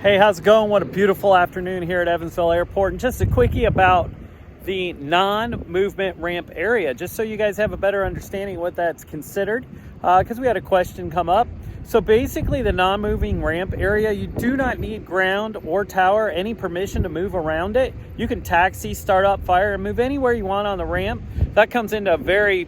Hey, how's it going? What a beautiful afternoon here at Evansville Airport. And just a quickie about the non-movement ramp area, just so you guys have a better understanding of what that's considered, because we had a question come up. So basically the non-moving ramp area, you do not need ground or tower, any permission to move around it. You can taxi, start up, fire, and move anywhere you want on the ramp. That comes into very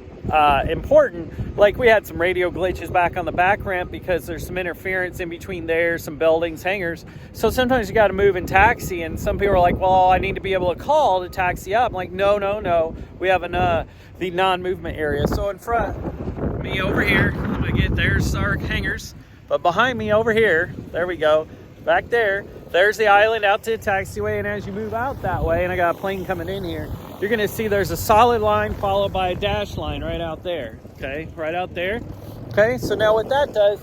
important, like we had some radio glitches back on the back ramp because there's some interference in between there, some buildings, hangars. So sometimes you got to move and taxi, and some people are like, well, I need to be able to call to taxi up. I'm like, no. We have the non-movement area. So in front of me over here, I'm gonna get, there's our hangars, but behind me over here, there we go, back there's the island out to the taxiway. And as you move out that way, and I got a plane coming in here, you're gonna see there's a solid line followed by a dash line right out there. Okay, right out there. Okay, so now what that does,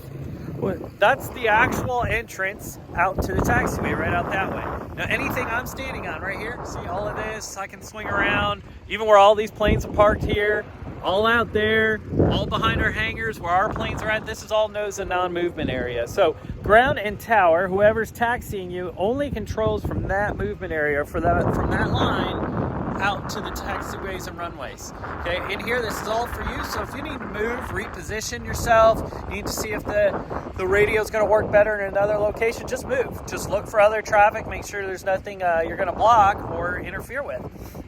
that's the actual entrance out to the taxiway right out that way. Now anything I'm standing on right here, see all of this, I can swing around, even where all these planes are parked here, all out there, all behind our hangars where our planes are at. This is all known as a non-movement area. So ground and tower, whoever's taxiing you only controls from that movement area, from that line out to the taxiways and runways. Okay, in here, this is all for you. So if you need to move, reposition yourself, you need to see if the radio is going to work better in another location, just move. Just look for other traffic, make sure there's nothing you're going to block or interfere with.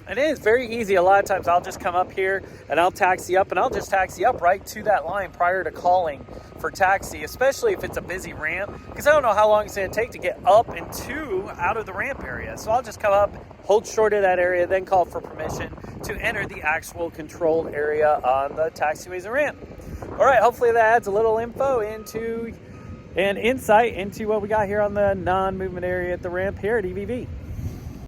And it is very easy. A lot of times I'll just come up here and I'll taxi up, and I'll just taxi up right to that line prior to calling for taxi, especially if it's a busy ramp, because I don't know how long it's going to take to get up and out of the ramp area. So I'll just come up, hold short of that area, then call for permission to enter the actual controlled area on the taxiways and ramp. All right, hopefully that adds a little info and insight into what we got here on the non-movement area at the ramp here at EVV.